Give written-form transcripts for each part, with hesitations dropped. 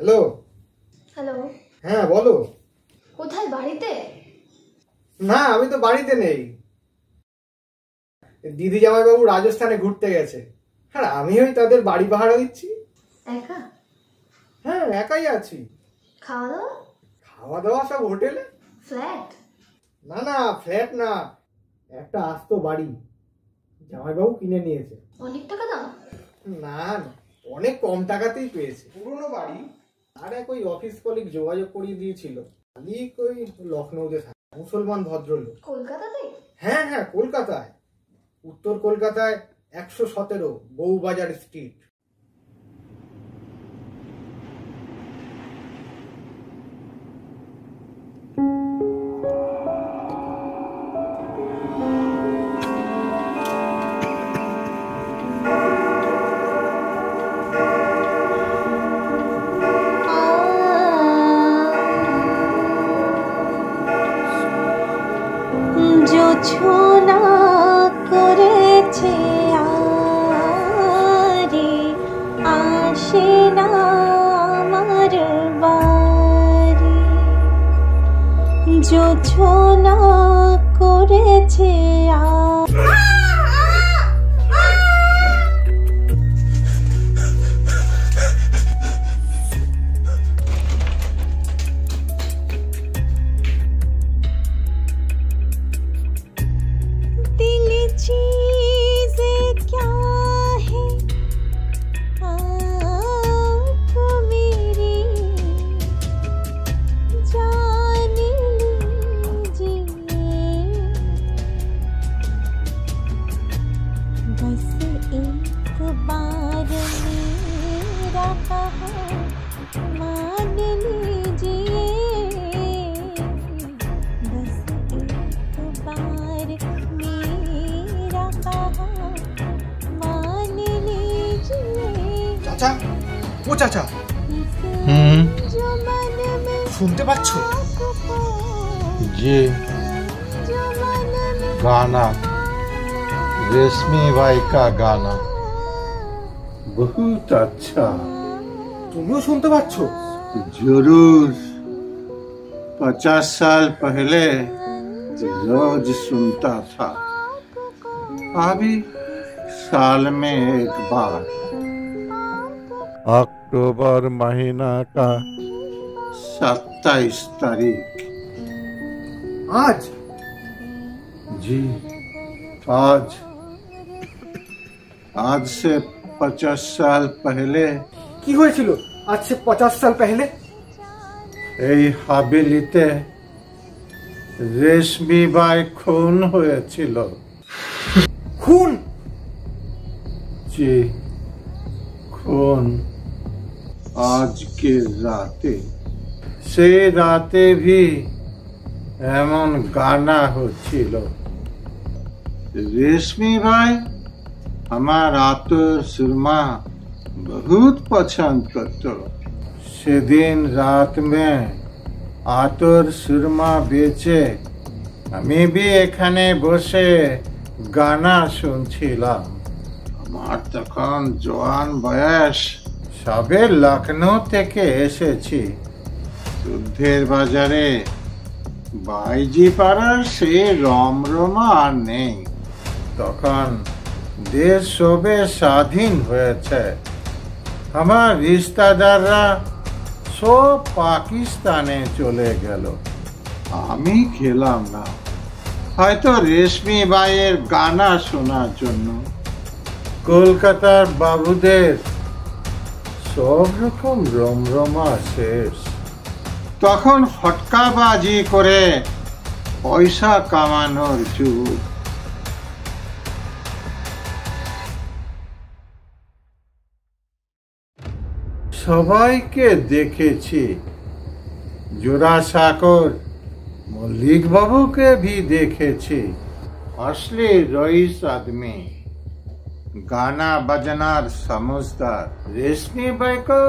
Hello. Hello. হ্যাঁ বলো। কোথায়, বাড়িতে? না, আমি তো বাড়িতে নেই। দিদি জামাইবাবু রাজস্থানে ঘুরতে গেছে। হ্যাঁ, আমি ওই তাদের বাড়ি পাহারা দিচ্ছি। একা? হ্যাঁ, একাই আছি। খাওয়া দাওয়া? খাওয়া দাওয়া সব হোটেলে। ফ্ল্যাট? না না, ফ্ল্যাট না, একটা আস্ত বাড়ি জামাইবাবু কিনে নিয়েছে। অনেক টাকা দাম? না না, অনেক কম টাকাতেই পেয়েছে। পুরনো বাড়ি। আর এক ওই অফিস কলিগ যোগাযোগ করিয়ে দিয়েছিল। মালিক ওই লখনৌতে থাকে, মুসলমান ভদ্রলোক। কলকাতাতে? হ্যাঁ হ্যাঁ, কলকাতায়, উত্তর কলকাতায় 117 বউবাজার স্ট্রিট। ছোনা করেছে আরে আসে না আমার বাড়ি, ছোনা করেছে চাচা, ও চাচা, শুনতে পাচ্ছ? जी गाना, रेशमी बाई का गाना बहुत अच्छा। তুমিও শুনতে পাচ্ছ? जरूर, 50 साल पहले रोज सुनता था, अभी साल में एक बार। अक्टूबर महीना का 27 तारीख। आज? जी आज से 50 साल पहले। কি হয়েছিল আজ সে 50 সাল পহলে? এই হাবেলিতে রেশমি বাই খুন হয়েছিল। খুন? জি, খুন। আজকে রাতে, সেই রাতে भी এমন গানা হচ্ছিল। रेशमी भाई আমার আতর सुरमा बहुत पसंद करते। সেদিন রাত में আতর সুরমা বেচে আমি भी এখানে বসে গানা শুনছিলাম। আমার তখন জওয়ান বয়স, সবে লখনৌ থেকে এসেছি। যুদ্ধের বাজারে বাইজি পাড়ার সে রমরমা আর নেই। তখন দেশ সবে স্বাধীন হয়েছে। আমার রিশতেদাররা সব পাকিস্তানে চলে গেল, আমি খেলাম না, হয়তো রেশমি বাইয়ের গানা শোনার জন্য। কলকাতার বাবুদের সব রকম রমরমা শেষ। তখন ফটকাবাজি করে পয়সা কামানোর যুগ। সবাইকে দেখেছি, জোড়াসাঁকোর মল্লিক বাবুকে भी দেখেছি। असली रईस आदमी, गाना बजनार समझदार। रेशमी बाई को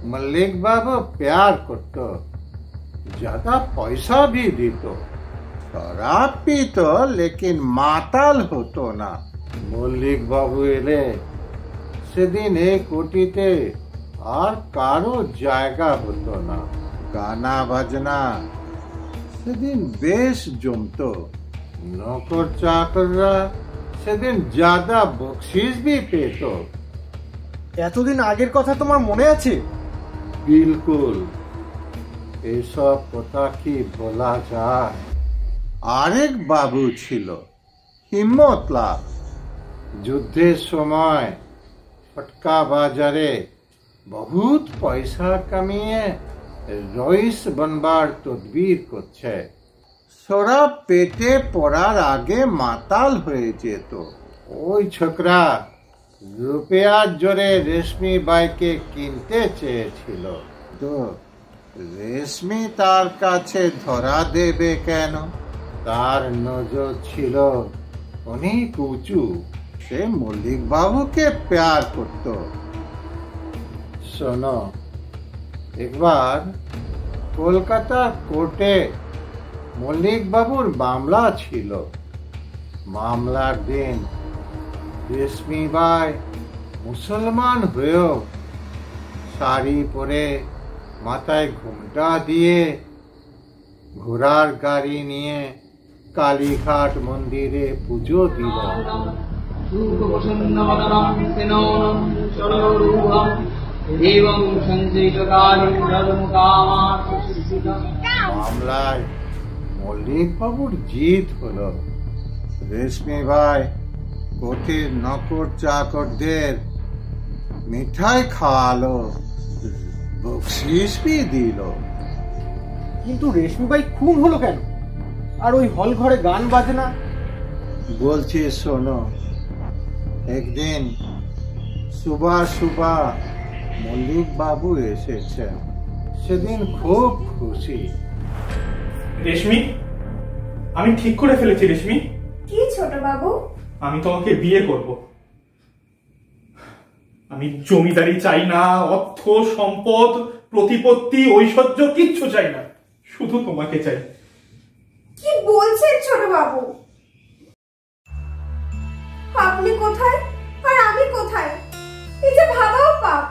मल्लिक बाबू प्यार करतो, ज्यादा पैसा भी दीतो। शराब पीतो लेकिन माताल होतो ना। मल्लिक बाबू एले সেদিন এই কোটিতে আর কারো জায়গা হতো না। গানা বাজনা সেদিন বেশ জমতো। নৌকর চাকররা সেদিন ज्यादा বকশিস भी পেত। এতদিন আগের কথা তোমার মনে আছে? বিলকুল, এসব কথা কি বলা যায়? আরেক বাবু ছিল হিম্মতলাল। যুদ্ধের সময় ফটকা বাজারে বহুত পয়সা কামিয়ে রইস বনবার তদবির করছে। শরাব পেটে পড়ার আগে মাতাল হয়ে যেত। ওই ছোকরা রুপিয়ার জোরে রেশমি বাইকে কিনতে চেয়েছিল, তো রেশমি তার কাছে ধরা দেবে কেন? তার নজর ছিল অনেক উঁচু। সে মল্লিক বাবুকে প্যার করত। শোনো, একবার কলকাতা কোর্টে মল্লিক বাবুর মামলা ছিল। মামলার দিন রেশমি বাই মুসলমান হয়েও শাড়ি পরে মাথায় ঘুমটা দিয়ে ঘোড়ার গাড়ি নিয়ে কালীঘাট মন্দিরে পুজো দিল। মামলায় মল্লিক বাবুর জিত হলো। রেশমি ভাই কোর্টের নকর চাকরদের মিঠাই খাওয়ালো, বকশিস भी দিল। কিন্তু রেশমি বাই খুন হলো কেন? আর ওই হল ঘরে গান বাজনা? বলছি শোনো, একদিন সুবহ সুবহ মল্লিক বাবু এসেছেন। সেদিন খুব খুশি। রেশমি, আমি ঠিক করে ফেলেছি রেশমি। কি ছোট বাবু? আমি তোমাকে বিয়ে করব। আমি জমিদারি চাই না, অর্থ সম্পদ প্রতিপত্তি ঐশ্বর্য কিচ্ছু চাই না, শুধু তোমাকে চাই। কি বলছেন ছোট বাবু? আপনি কোথায় আর আমি কোথায়? এই যে ভাবাও পাপ।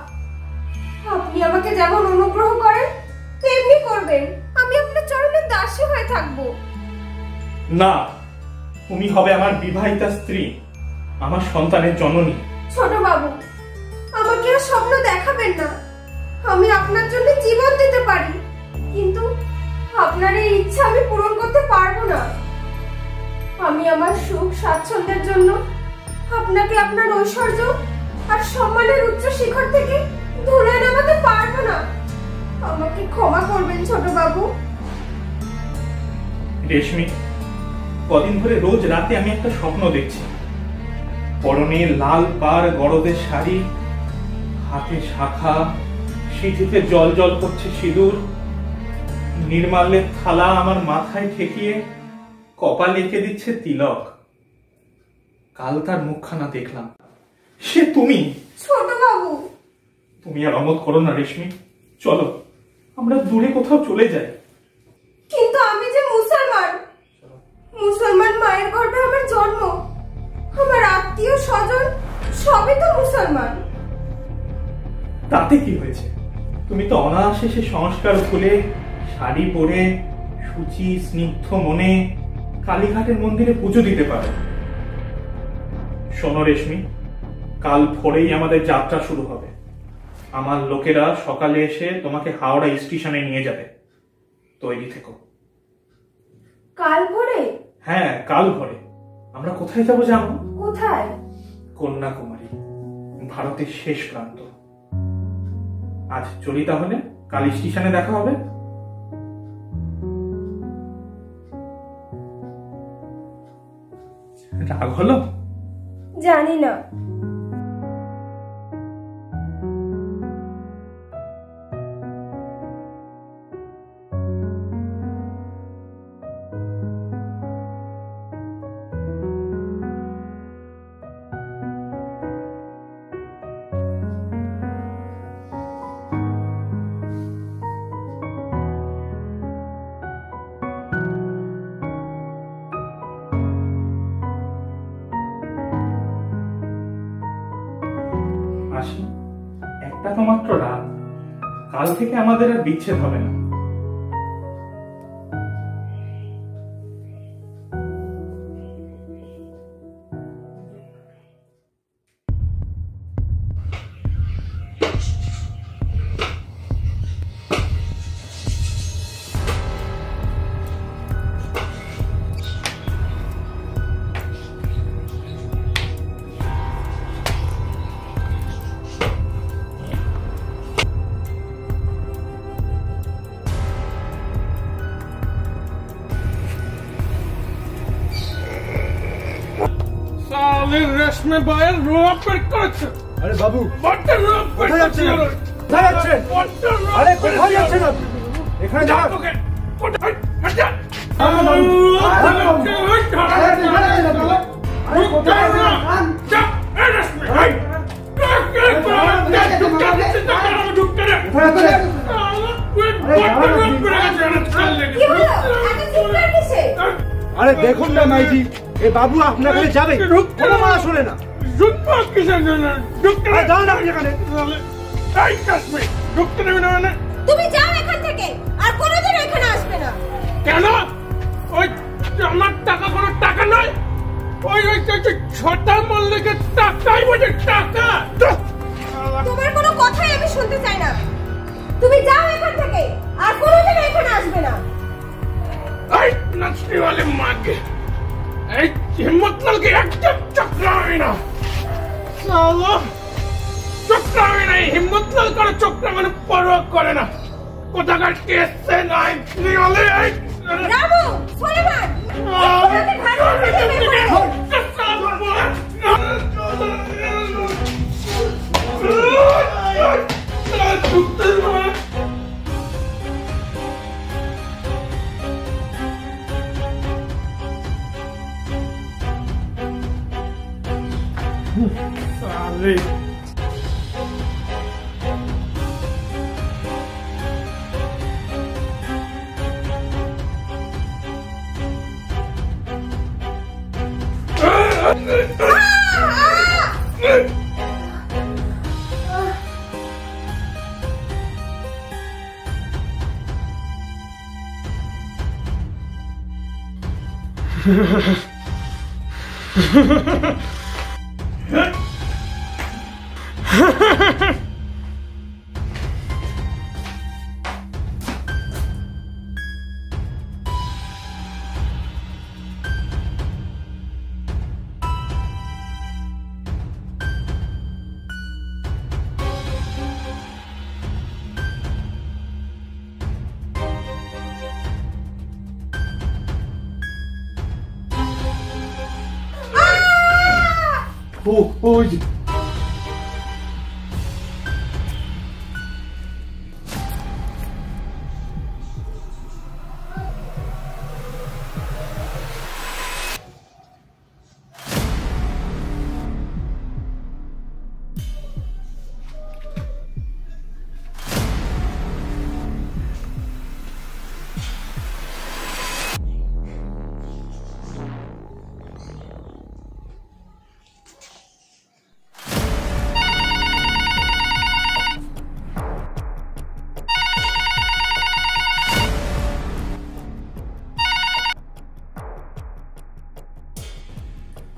আপনি আমাকে যেমন অনুগ্রহ করেন তেমনি করবেন। আমি আপনার চরণের দাসী হয়ে থাকবো। না, তুমি হবে আমার বিবাহিতা স্ত্রী, আমার সন্তানের জননী। ছোট বাবু, আমাকে আর স্বপ্ন দেখাবেন না। আমি আপনার জন্য জীবন দিতে পারি, কিন্তু আপনার এই ইচ্ছা আমি পূরণ করতে পারবো না। আমি আমার সুখ স্বাচ্ছন্দ্যের জন্য আপনাকে আপনার ঐশ্বর্য আর সম্মানের উচ্চ শিখর থেকে ধরে নামাতে পারবো না। আমাকে ক্ষমা করবেন ছোট বাবু। রেশমি, কদিন ধরে রোজ রাতে আমি একটা স্বপ্ন দেখছি। পরনে লাল পাড় গড়দের শাড়ি, হাতে শাখা, সিঁথিতে জল জল করছে সিঁদুর, নির্মাল্যের থালা আমার মাথায় ঠেকিয়ে কপালে এঁকে দিচ্ছে তিলক। কাল তার মুখখানা দেখলাম। সে তুমি। ছোট বাবু, তুমি আর অমত করো না রেশমি, চলো আমরা দূরে কোথাও চলে যাই। কিন্তু আমি যে মুসলমান, মুসলমান মায়ের গর্ভে আমার জন্ম। আমার আত্মীয় স্বজন সবই তো মুসলমান। তাতে কি হয়েছে? তুমি তো অনায়াসে সে সংস্কার খুলে শাড়ি পরে সুচি স্নিগ্ধ মনে কালীঘাটের মন্দিরে পুজো দিতে পারো। শোনো রেশমি, কাল ভোরেই আমাদের যাত্রা শুরু হবে। আমার লোকেরা সকালে এসে তোমাকে হাওড়া স্টেশনে নিয়ে যাবে। তৈরি থেকো। কাল ভোরে? হ্যাঁ, কাল ভোরে। আমরা কোথায় যাবো জানো? কোথায়? কন্যাকুমারী, ভারতের শেষ প্রান্ত। আজ চলি তাহলে, কাল স্টেশনে দেখা হবে। রাগ হলো? জানি না। আসি, এক একটা তো মাত্র রাত, কাল থেকে আমাদের আর বিচ্ছেদ হবে না। রেশমে ভাইয়ের রোগ বের করেছে। আরে বাবু, বড্ড রোগ বের করেছে। কোথায় যাচ্ছেন? আরে কোথায় যাচ্ছেন আপনি? এখানে যা যান। তোকে কোথায় যা। আরে দেখুন না মাইজি, এ বাবু আপনার কাছে যাবে, কোনো মানা শোনে না। তুমি যাও এখান থেকে, আর কোনোদিন এখানে আসবে না। কেন? ওই আমার টাকা কোনো টাকা নয়, ওই ওই ছটা মল্লিকের টাকাই বলে টাকা। তোমার কোনো কথাই আমি শুনতে চাই না। তুমি যাও এখান থেকে, আর কোনোদিন এখানে আসবে না। এই নাচনি वाले माँ के এই হিম্মতলাল কে একদম চক্রাবে না। সালা চক্রাবে না, হিম্মতলাল করে চক্রাবে পরোয়া করে না। কোথাকার কেসে নাই নিলে এই রামু সুলেমান তোমাকে ঘাড়ে বেঁধে साले ওই যে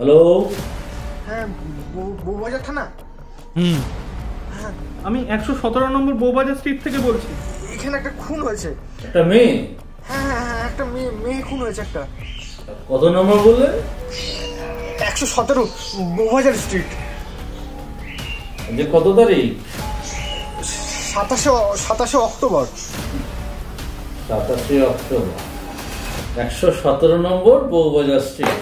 হ্যালো, হ্যাঁ বউবাজার থানা। আমি 117 নম্বর বউবাজার স্ট্রিট থেকে বলছি। এখানে একটা খুন হয়েছে। একটা মেয়ে? হ্যাঁ হ্যাঁ হ্যাঁ, একটা মেয়ে খুন হয়েছে একটা। কত নম্বর বললে? 117 বউবাজার স্ট্রিট। যে কত তারিখ? 27 অক্টোবর। 27 অক্টোবর, 117 নম্বর বউবাজার স্ট্রিট।